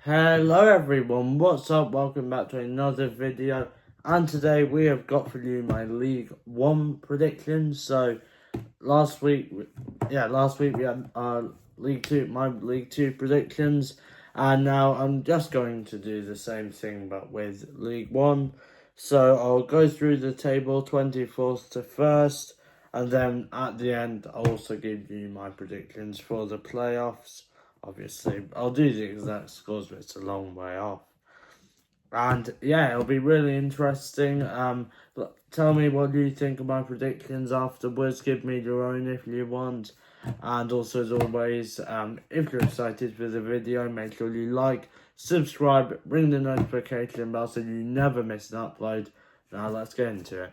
Hello everyone, what's up? Welcome back to another video, and today we have got for you my League One predictions. So last week we had my League Two predictions, and now I'm just going to do the same thing but with League One. So I'll go through the table 24th to 1st, and then at the end I'll also give you my predictions for the playoffs. Obviously, I'll do the exact scores, but it's a long way off. And yeah, it'll be really interesting. Tell me what you think of my predictions afterwards. Give me your own if you want. And also, as always, if you're excited for the video, make sure you like, subscribe, ring the notification bell so you never miss an upload. Now let's get into it.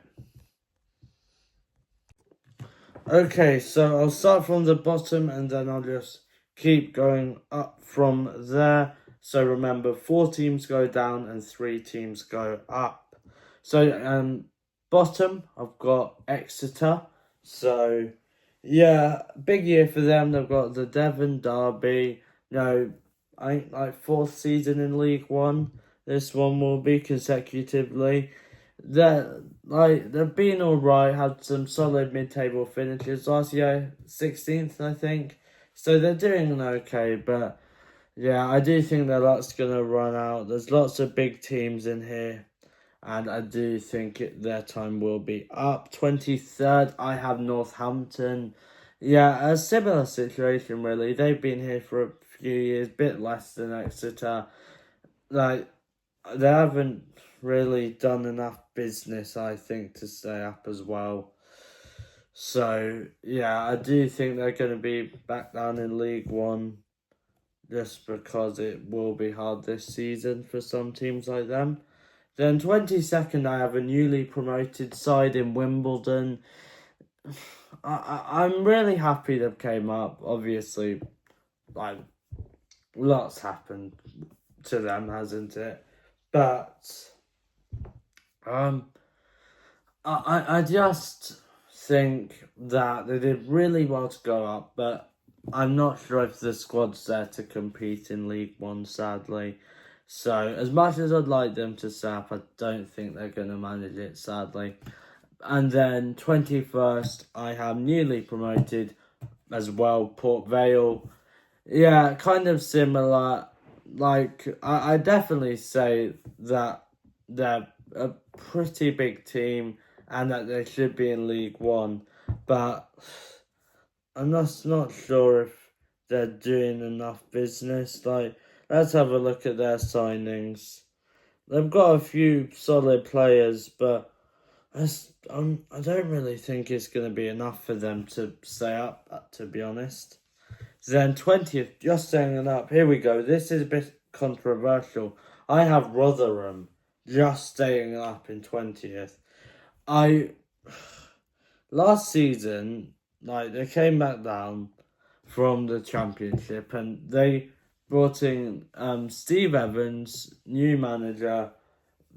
Okay, so I'll start from the bottom and then I'll just keep going up from there. So remember, 4 teams go down and 3 teams go up. So bottom, I've got Exeter. So yeah, big year for them. They've got the Devon Derby. I think like 4th season in League One. This one will be consecutively. They've been alright, had some solid mid-table finishes last year, 16th I think. So they're doing okay, but yeah, I do think their luck's gonna run out. There's lots of big teams in here, and I do think their time will be up. 23rd, I have Northampton. Yeah, a similar situation really. They've been here for a few years, bit less than Exeter. Like they haven't really done enough business, I think, to stay up as well. So yeah, I do think they're going to be back down in League One, just because it will be hard this season for some teams like them. Then 22nd, I have a newly promoted side in Wimbledon. I'm really happy they've came up. Obviously, like lots happened to them, hasn't it? But I just think that they did really well to go up, but I'm not sure if the squad's there to compete in League One, sadly. So, as much as I'd like them to stay up, I don't think they're going to manage it, sadly. And then 21st, I have newly promoted as well, Port Vale. Yeah, kind of similar. Like, I definitely say that they're a pretty big team and that they should be in League One, but I'm just not sure if they're doing enough business. Like, let's have a look at their signings. They've got a few solid players, but I don't really think it's going to be enough for them to stay up, to be honest. Then 20th, just staying it up. Here we go. This is a bit controversial. I have Rotherham just staying up in 20th. Last season, like they came back down from the championship and they brought in Steve Evans, new manager.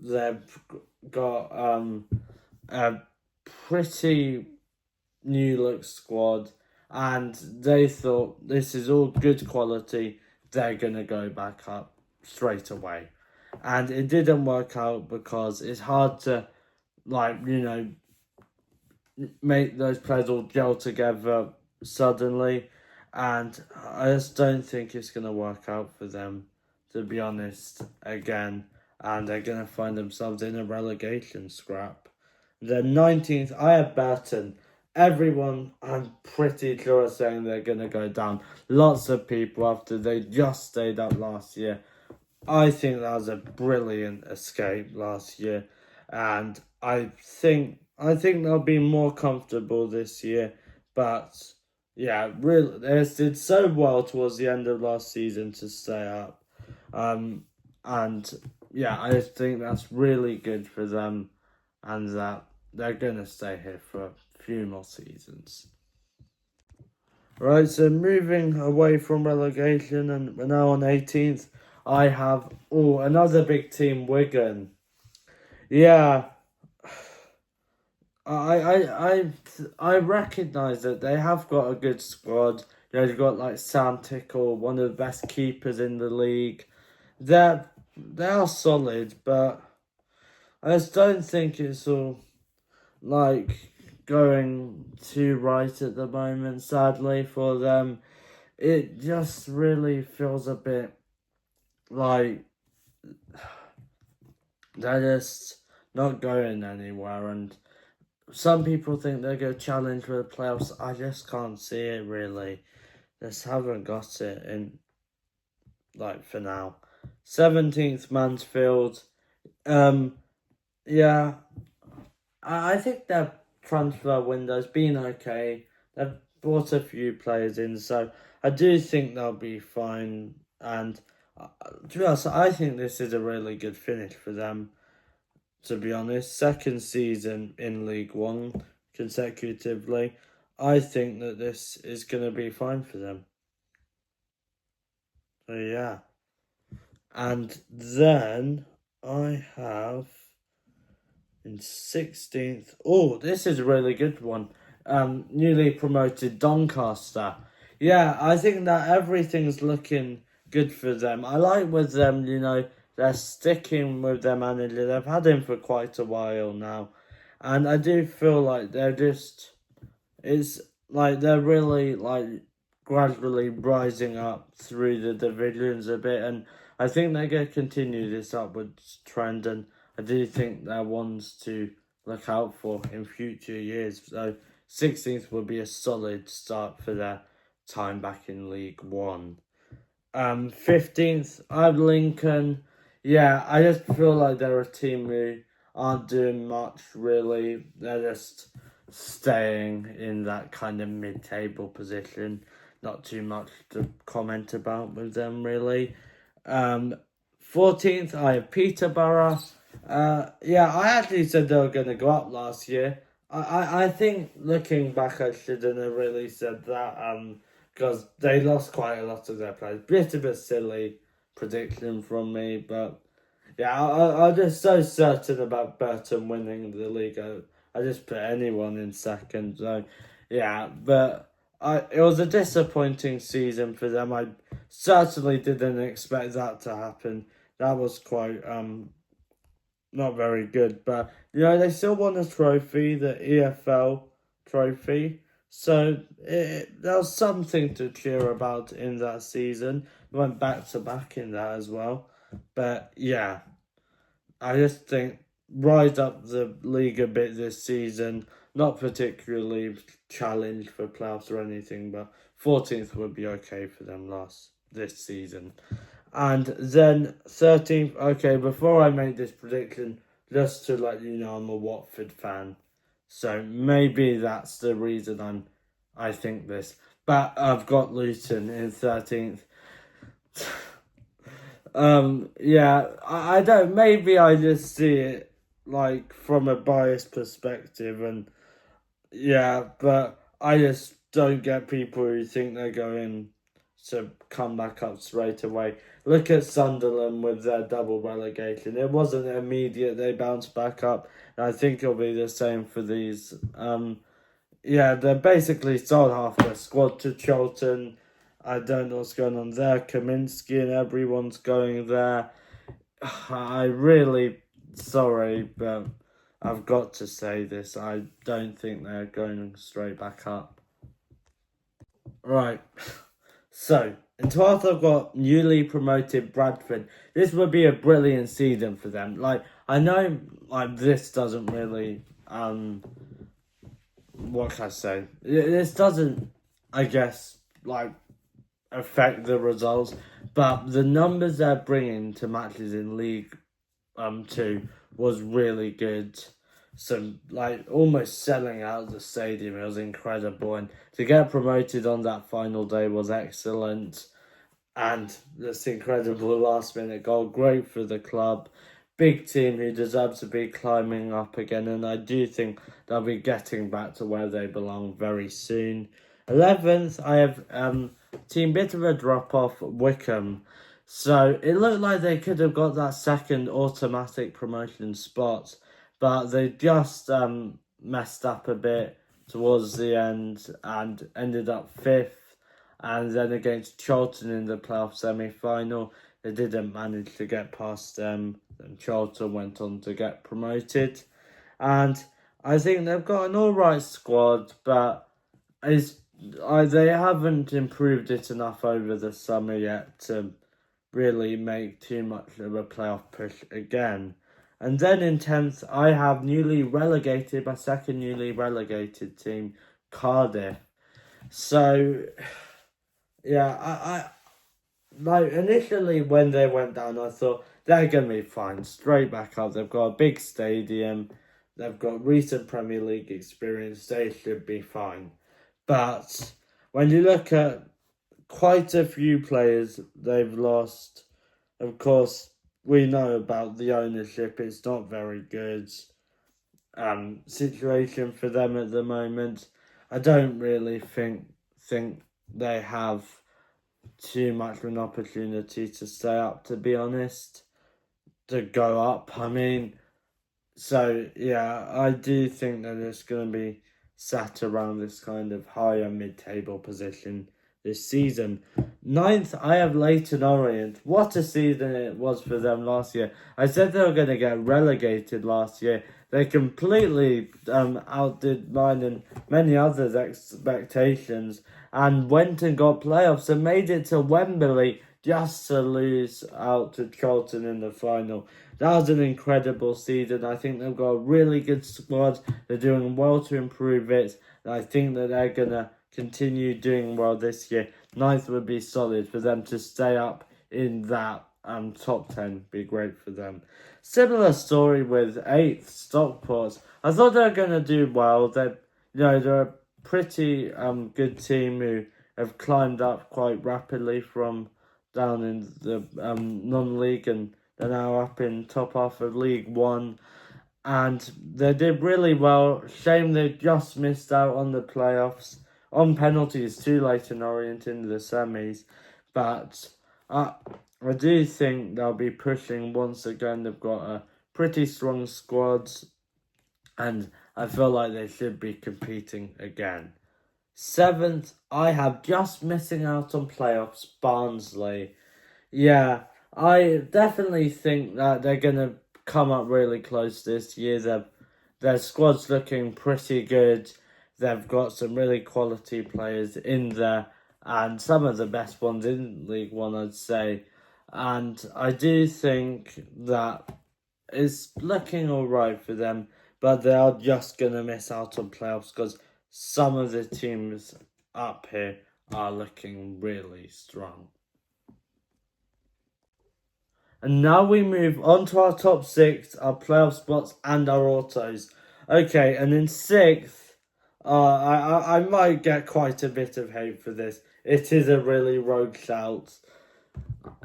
They've got a pretty new look squad, and they thought this is all good quality. They're gonna go back up straight away, and it didn't work out because it's hard to make those players all gel together suddenly, and I just don't think it's gonna work out for them, to be honest. Again, and they're gonna find themselves in a relegation scrap. The 19th, I have Burton. Everyone, I'm pretty sure, is saying they're going to go down. Lots of people after they just stayed up last year. I think that was a brilliant escape last year. And I think they'll be more comfortable this year. But yeah, really, they did so well towards the end of last season to stay up. And yeah, I just think that's really good for them, and that they're gonna stay here for a few more seasons. Right, so moving away from relegation, and we're now on 18th. I have another big team, Wigan. Yeah, I recognise that they have got a good squad. They've got like Sam Tickle, one of the best keepers in the league. they are solid, but I just don't think it's all like going too right at the moment. Sadly for them, it just really feels a bit like they're just not going anywhere. And some people think they're going to challenge for the playoffs. I just can't see it really. Just haven't got it in, like, for now. 17th Mansfield. Yeah, I think their transfer window's been okay. They've brought a few players in, so I do think they'll be fine. And to be honest, I think this is a really good finish for them. To be honest, second season in League One consecutively. I think that this is going to be fine for them. So yeah, and then I have in 16th. Oh, this is a really good one. Newly promoted Doncaster. Yeah, I think that everything's looking good for them. I like with them, they're sticking with their manager. They've had him for quite a while now. And I do feel like it's like they're really like gradually rising up through the divisions a bit. And I think they're going to continue this upwards trend. And I do think they're ones to look out for in future years. So 16th would be a solid start for their time back in League One. 15th, I have Lincoln. Yeah, I just feel like they're a team who aren't doing much really. They're just staying in that kind of mid-table position. Not too much to comment about with them really. 14th, I have Peterborough. Yeah, I actually said they were going to go up last year. I think looking back, I shouldn't have really said that. Because they lost quite a lot of their players. Bit of a silly prediction from me, but yeah, I'm just so certain about Burton winning the league. I just put anyone in second. So yeah, but it was a disappointing season for them. I certainly didn't expect that to happen. That was quite not very good, but they still won a trophy, the EFL trophy. So there was something to cheer about in that season. Went back to back in that as well. But yeah, I just think rise up the league a bit this season. Not particularly challenged for playoffs or anything, but 14th would be okay for them this season. And then 13th, okay, before I make this prediction, just to let you know, I'm a Watford fan. So maybe that's the reason I think this. But I've got Luton in 13th. Yeah, I don't, maybe I just see it like from a biased perspective, and yeah, but I just don't get people who think they're going to come back up straight away. Look at Sunderland with their double relegation. It wasn't immediate, they bounced back up. And I think it'll be the same for these. Yeah, they basically sold half their squad to Charlton. I don't know what's going on there. Kaminsky and everyone's going there. I really sorry, but I've got to say this. I don't think they're going straight back up. Right. So, in 12th, I've got newly promoted Bradford. This would be a brilliant season for them. Like, I know, like, this doesn't really, what can I say? This doesn't, I guess, like, affect the results, but the numbers they're bringing to matches in League 2 was really good. So, like, almost selling out the stadium, it was incredible. And to get promoted on that final day was excellent. And this incredible last minute goal, great for the club. Big team who deserve to be climbing up again. And I do think they'll be getting back to where they belong very soon. 11th, I have team bit of a drop off, Wickham. So it looked like they could have got that second automatic promotion spot, but they just messed up a bit towards the end and ended up 5th. And then against Charlton in the playoff semi-final, they didn't manage to get past them. And Charlton went on to get promoted. And I think they've got an alright squad, but they haven't improved it enough over the summer yet to really make too much of a playoff push again. And then in 10th, I have my second newly relegated team, Cardiff. So, yeah, I like initially when they went down, I thought they're going to be fine, straight back up. They've got a big stadium, they've got recent Premier League experience, they should be fine. But when you look at quite a few players they've lost, of course, we know about the ownership, it's not very good situation for them at the moment. I don't really think they have too much of an opportunity to stay up, to be honest, to go up. I mean, so yeah, I do think that it's going to be sat around this kind of higher mid-table position this season. 9th, I have Leyton Orient. What a season it was for them last year. I said they were going to get relegated last year. They completely outdid mine and many others' expectations and went and got playoffs and made it to Wembley just to lose out to Charlton in the final. That was an incredible season. I think they've got a really good squad. They're doing well to improve it. And I think that they're going to continue doing well this year. 9th would be solid for them to stay up in that top 10. Be great for them. Similar story with 8th, Stockport. I thought they were going to do well. They're a pretty good team who have climbed up quite rapidly from down in the non-league, and they're now up in top half of League One. And they did really well. Shame they just missed out on the playoffs on penalties too late in Orient into the semis. But I do think they'll be pushing once again. They've got a pretty strong squad, and I feel like they should be competing again. 7th, I have just missing out on playoffs, Barnsley. Yeah, I definitely think that they're going to come up really close this year. Their squad's looking pretty good. They've got some really quality players in there, and some of the best ones in League One, I'd say. And I do think that it's looking alright for them, but they are just going to miss out on playoffs because some of the teams up here are looking really strong. And now we move on to our top 6, our playoff spots, and our autos. Okay, and in 6th, I might get quite a bit of hate for this. It is a really rogue shout.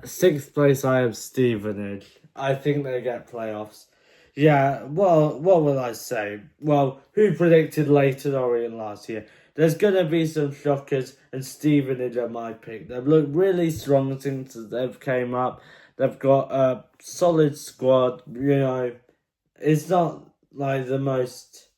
6th place, I have Stevenage. I think they get playoffs. Yeah, well, what will I say? Well, who predicted Leyton Orient last year? There's going to be some shockers, and Stevenage are my pick. They've looked really strong since they've came up. They've got a solid squad. It's not like the most,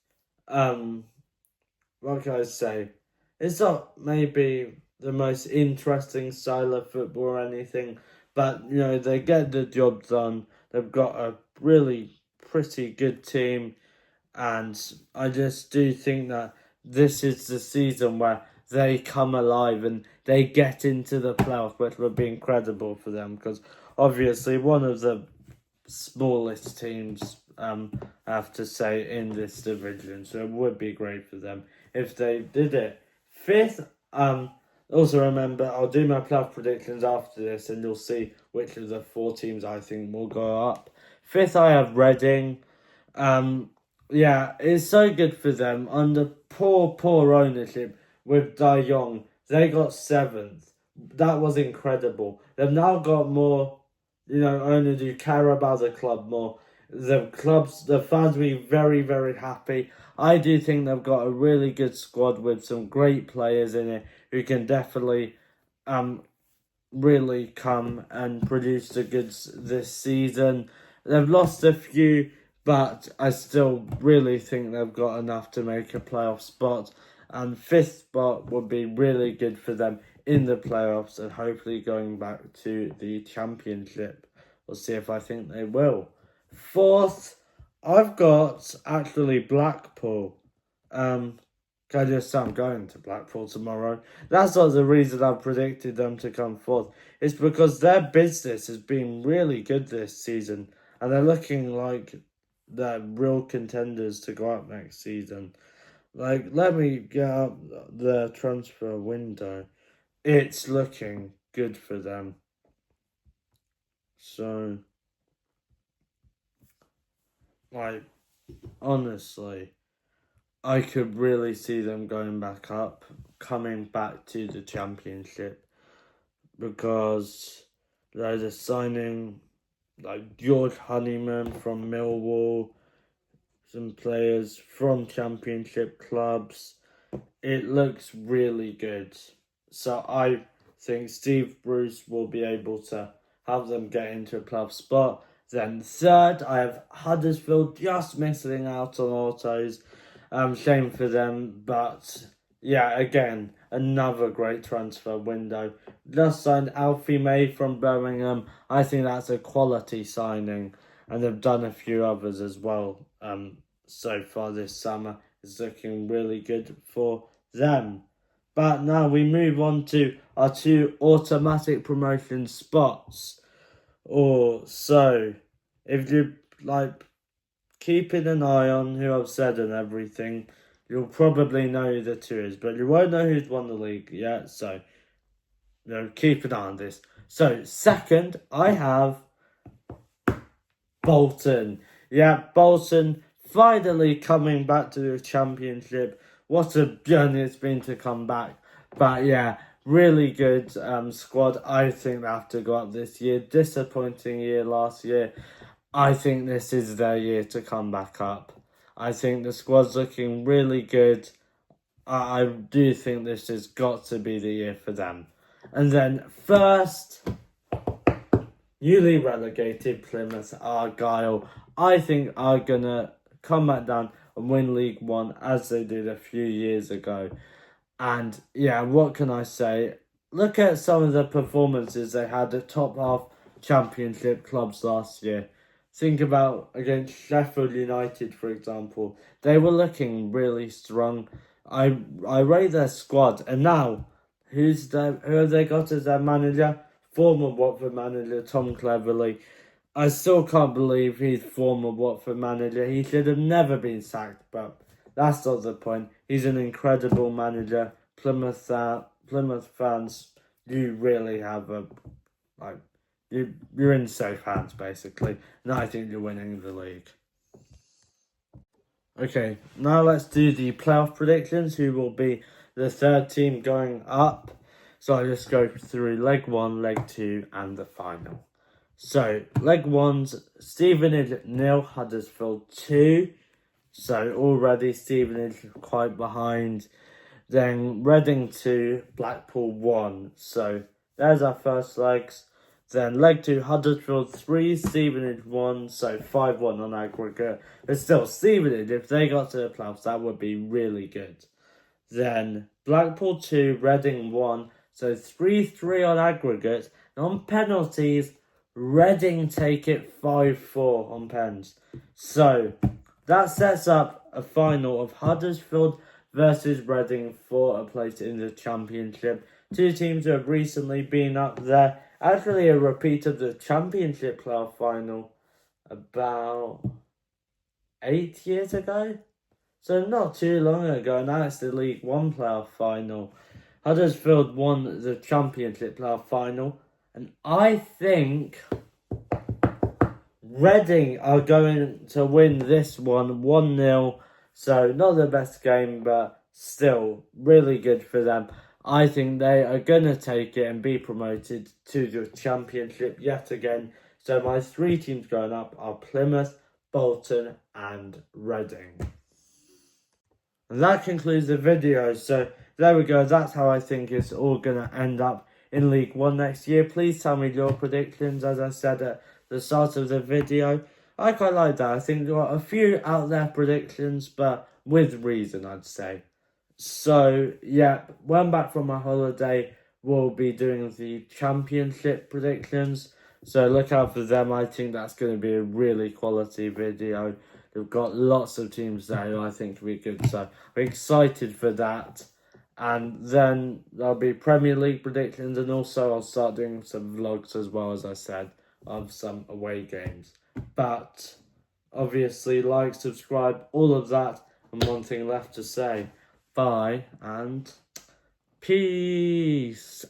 what can I say? It's not maybe the most interesting style of football or anything, but, they get the job done. They've got a really pretty good team, and I just do think that this is the season where they come alive and they get into the playoffs, which would be incredible for them because obviously one of the smallest teams, I have to say, in this division, so it would be great for them if they did it. 5th, also remember, I'll do my playoff predictions after this and you'll see which of the 4 teams I think will go up. 5th, I have Reading. Yeah, it's so good for them. Under poor ownership with De Jong, they got 7th. That was incredible. They've now got more, owners who care about the club more. The fans will be very, very happy. I do think they've got a really good squad with some great players in it who can definitely really come and produce the goods this season. They've lost a few, but I still really think they've got enough to make a playoff spot. And 5th spot would be really good for them in the playoffs and hopefully going back to the championship. We'll see if I think they will. Fourth, I've got actually Blackpool. Can I just say I'm going to Blackpool tomorrow? That's not the reason I've predicted them to come fourth. It's because their business has been really good this season, and they're looking like they're real contenders to go up next season. Like, let me get up the transfer window. It's looking good for them. So, like, honestly, I could really see them going back up, coming back to the championship, because they're just signing like George Honeyman from Millwall, some players from championship clubs. It looks really good. So I think Steve Bruce will be able to have them get into a playoff spot. Then third, I have Huddersfield just missing out on autos. Shame for them, but yeah, again, another great transfer window. Just signed Alfie May from Birmingham. I think that's a quality signing, and they've done a few others as well. So far this summer, it's looking really good for them. But now we move on to our two automatic promotion spots. Or so, if you like keeping an eye on who I've said and everything, you'll probably know who the two is, but you won't know who's won the league yet. So, keep an eye on this. So, second, I have Bolton. Yeah, Bolton finally coming back to the championship. What a journey it's been to come back. But yeah, really good squad. I think they have to go up this year. Disappointing year last year. I think this is their year to come back up. I think the squad's looking really good. I do think this has got to be the year for them. And then first, newly relegated Plymouth Argyle, I think are going to come back down and win League One as they did a few years ago. And yeah, what can I say? Look at some of the performances they had at top half championship clubs last year. Think about against Sheffield United, for example. They were looking really strong. I rate their squad, and now who have they got as their manager? Former Watford manager Tom Cleverley. I still can't believe he's former Watford manager. He should have never been sacked, but that's not the point. He's an incredible manager. Plymouth fans, you really have you're in safe hands, basically. And I think you're winning the league. Okay, now let's do the playoff predictions. Who will be the third team going up? So I'll just go through leg 1, leg 2, and the final. So, leg 1's Stevenage 0, Huddersfield 2. So, already Stevenage quite behind. Then Reading 2, Blackpool 1. So, there's our first legs. Then leg 2, Huddersfield 3, Stevenage 1, so 5-1 on aggregate. But still, Stevenage, if they got to the playoffs, that would be really good. Then Blackpool 2, Reading 1, so 3-3 on aggregate. And on penalties, Reading take it 5-4 on pens. So that sets up a final of Huddersfield versus Reading for a place in the championship. Two teams who have recently been up there. Actually, a repeat of the championship playoff final about 8 years ago. So not too long ago. Now it's the League One playoff final. Huddersfield won the championship playoff final. And I think Reading are going to win this one 1-0. So not the best game, but still really good for them. I think they are going to take it and be promoted to the championship yet again. So my three teams going up are Plymouth, Bolton and Reading. And that concludes the video. So there we go. That's how I think it's all going to end up in League One next year. Please tell me your predictions, as I said at the start of the video. I quite like that. I think there are a few out there predictions, but with reason, I'd say. So, yeah, went back from my holiday will be doing the championship predictions. So look out for them. I think that's going to be a really quality video. They've got lots of teams there who I think will be good. So I'm excited for that. And then there'll be Premier League predictions, and also I'll start doing some vlogs as well, as I said, of some away games. But obviously, like, subscribe, all of that, and one thing left to say. Bye and peace